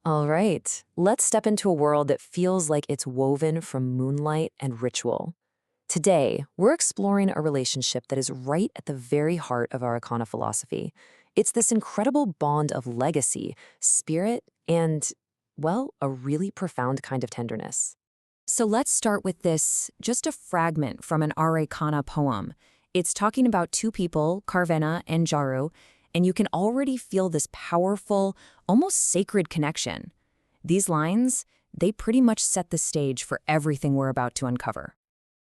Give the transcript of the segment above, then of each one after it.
All right, let's step into a world that feels like it's woven from moonlight and ritual. Today, we're exploring a relationship that is right at the very heart of Arreqqana philosophy. It's this incredible bond of legacy, spirit, and, well, a really profound kind of tenderness. So let's start with this, just a fragment from an Arreqqana poem. It's talking about two people, Karivenna and Jarru, and you can already feel this powerful, almost sacred connection. These lines, they pretty much set the stage for everything we're about to uncover.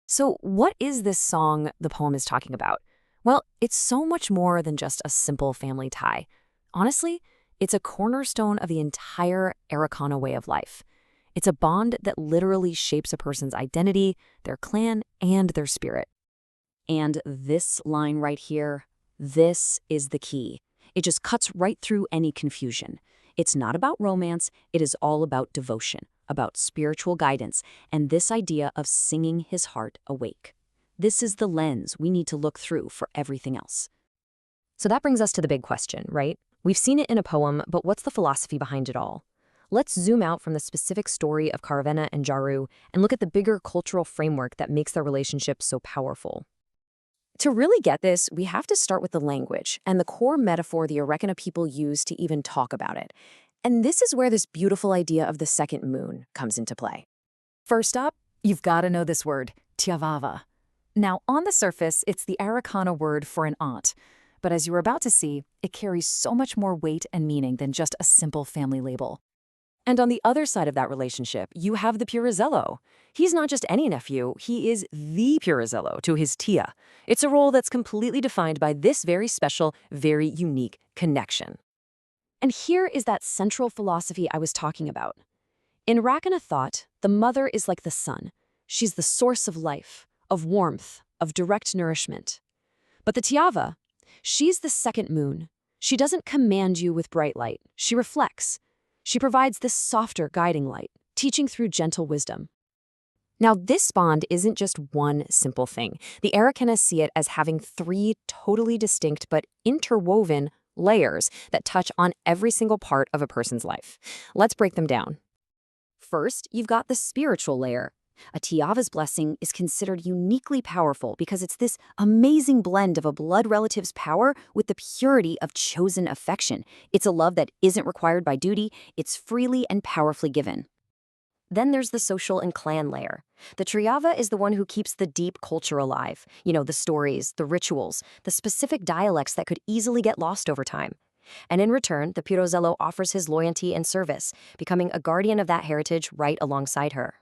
So, what is this song the poem is talking about? Well, it's so much more than just a simple family tie. Honestly, it's a cornerstone of the entire Arreqqana way of life. It's a bond that literally shapes a person's identity, their clan, and their spirit. And this line right here, this is the key. It just cuts right through any confusion. It's not about romance, it is all about devotion, about spiritual guidance, and this idea of singing his heart awake. This is the lens we need to look through for everything else. So that brings us to the big question, right? We've seen it in a poem, but what's the philosophy behind it all? Let's zoom out from the specific story of Karivenna and Jarru and look at the bigger cultural framework that makes their relationship so powerful. To really get this, we have to start with the language and the core metaphor the Arreqqana people use to even talk about it. And this is where this beautiful idea of the second moon comes into play. First up, you've got to know this word, Tiavva. Now, on the surface, it's the Arreqqana word for an aunt. But as you're about to see, it carries so much more weight and meaning than just a simple family label. And on the other side of that relationship, you have the Purezzello. He's not just any nephew, he is the Purezzello to his tia. It's a role that's completely defined by this very special, very unique connection. And here is that central philosophy I was talking about. In Arreqqana thought, the mother is like the sun. She's the source of life, of warmth, of direct nourishment. But the Tiavva, she's the second moon. She doesn't command you with bright light, she reflects. She provides this softer guiding light, teaching through gentle wisdom. Now, this bond isn't just one simple thing. The Arreqqana see it as having three totally distinct but interwoven layers that touch on every single part of a person's life. Let's break them down. First, you've got the spiritual layer. A Tiavva's blessing is considered uniquely powerful because it's this amazing blend of a blood relative's power with the purity of chosen affection. It's a love that isn't required by duty, it's freely and powerfully given. Then there's the social and clan layer. The Tiavva is the one who keeps the deep culture alive. You know, the stories, the rituals, the specific dialects that could easily get lost over time. And in return, the Purezzello offers his loyalty and service, becoming a guardian of that heritage right alongside her.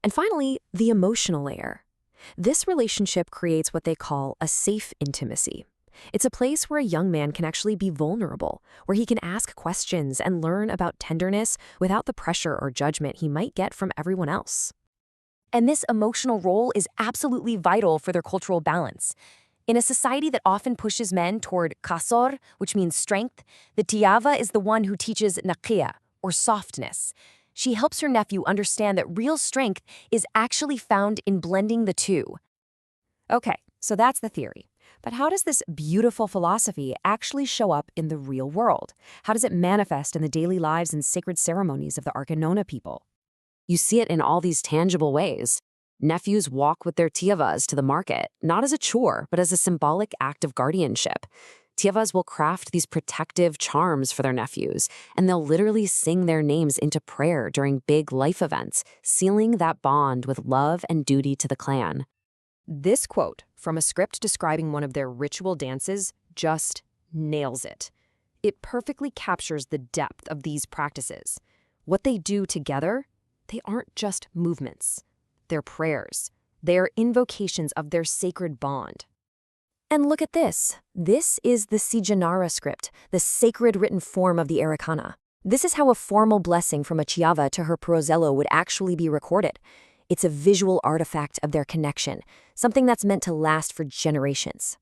And finally, the emotional layer. This relationship creates what they call a safe intimacy. It's a place where a young man can actually be vulnerable, where he can ask questions and learn about tenderness without the pressure or judgment he might get from everyone else. And this emotional role is absolutely vital for their cultural balance. In a society that often pushes men toward Kasorr, which means strength, the Tiavva is the one who teaches Naqiya, or softness. She helps her nephew understand that real strength is actually found in blending the two. Okay, so that's the theory. But how does this beautiful philosophy actually show up in the real world? How does it manifest in the daily lives and sacred ceremonies of the Arreqqana people? You see it in all these tangible ways. Nephews walk with their tiavvas to the market, not as a chore, but as a symbolic act of guardianship. Tiavvas will craft these protective charms for their nephews, and they'll literally sing their names into prayer during big life events, sealing that bond with love and duty to the clan. This quote from a script describing one of their ritual dances just nails it. It perfectly captures the depth of these practices. What they do together, they aren't just movements. They're prayers. They are invocations of their sacred bond. And look at this. This is the Qhiyarra script, the sacred written form of the Arreqqana. This is how a formal blessing from a Tiavva to her Purezzello would actually be recorded. It's a visual artifact of their connection, something that's meant to last for generations.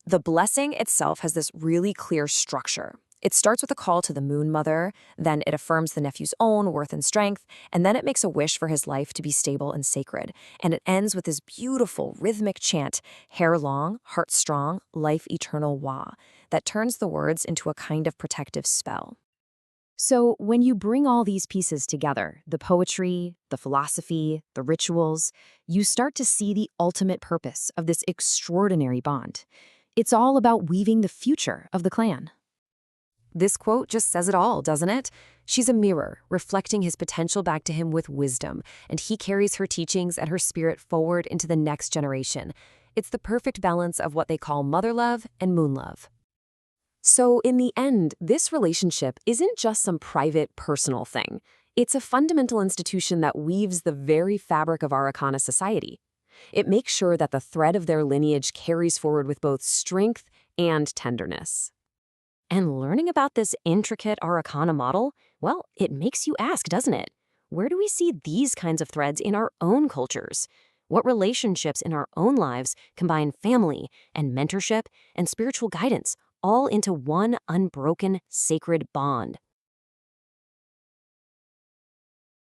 The blessing itself has this really clear structure. It starts with a call to the Moon Mother, then it affirms the nephew's own worth and strength, and then it makes a wish for his life to be stable and sacred. And it ends with this beautiful rhythmic chant, hair long, heart strong, life eternal Wa, that turns the words into a kind of protective spell. So, when you bring all these pieces together, the poetry, the philosophy, the rituals, you start to see the ultimate purpose of this extraordinary bond. It's all about weaving the future of the clan. This quote just says it all, doesn't it? She's a mirror, reflecting his potential back to him with wisdom, and he carries her teachings and her spirit forward into the next generation. It's the perfect balance of what they call mother love and moon love. So, in the end, this relationship isn't just some private, personal thing. It's a fundamental institution that weaves the very fabric of Arreqqana society. It makes sure that the thread of their lineage carries forward with both strength and tenderness. And learning about this intricate Arreqqana model, well, it makes you ask, doesn't it? Where do we see these kinds of threads in our own cultures? What relationships in our own lives combine family and mentorship and spiritual guidance all into one unbroken, sacred bond?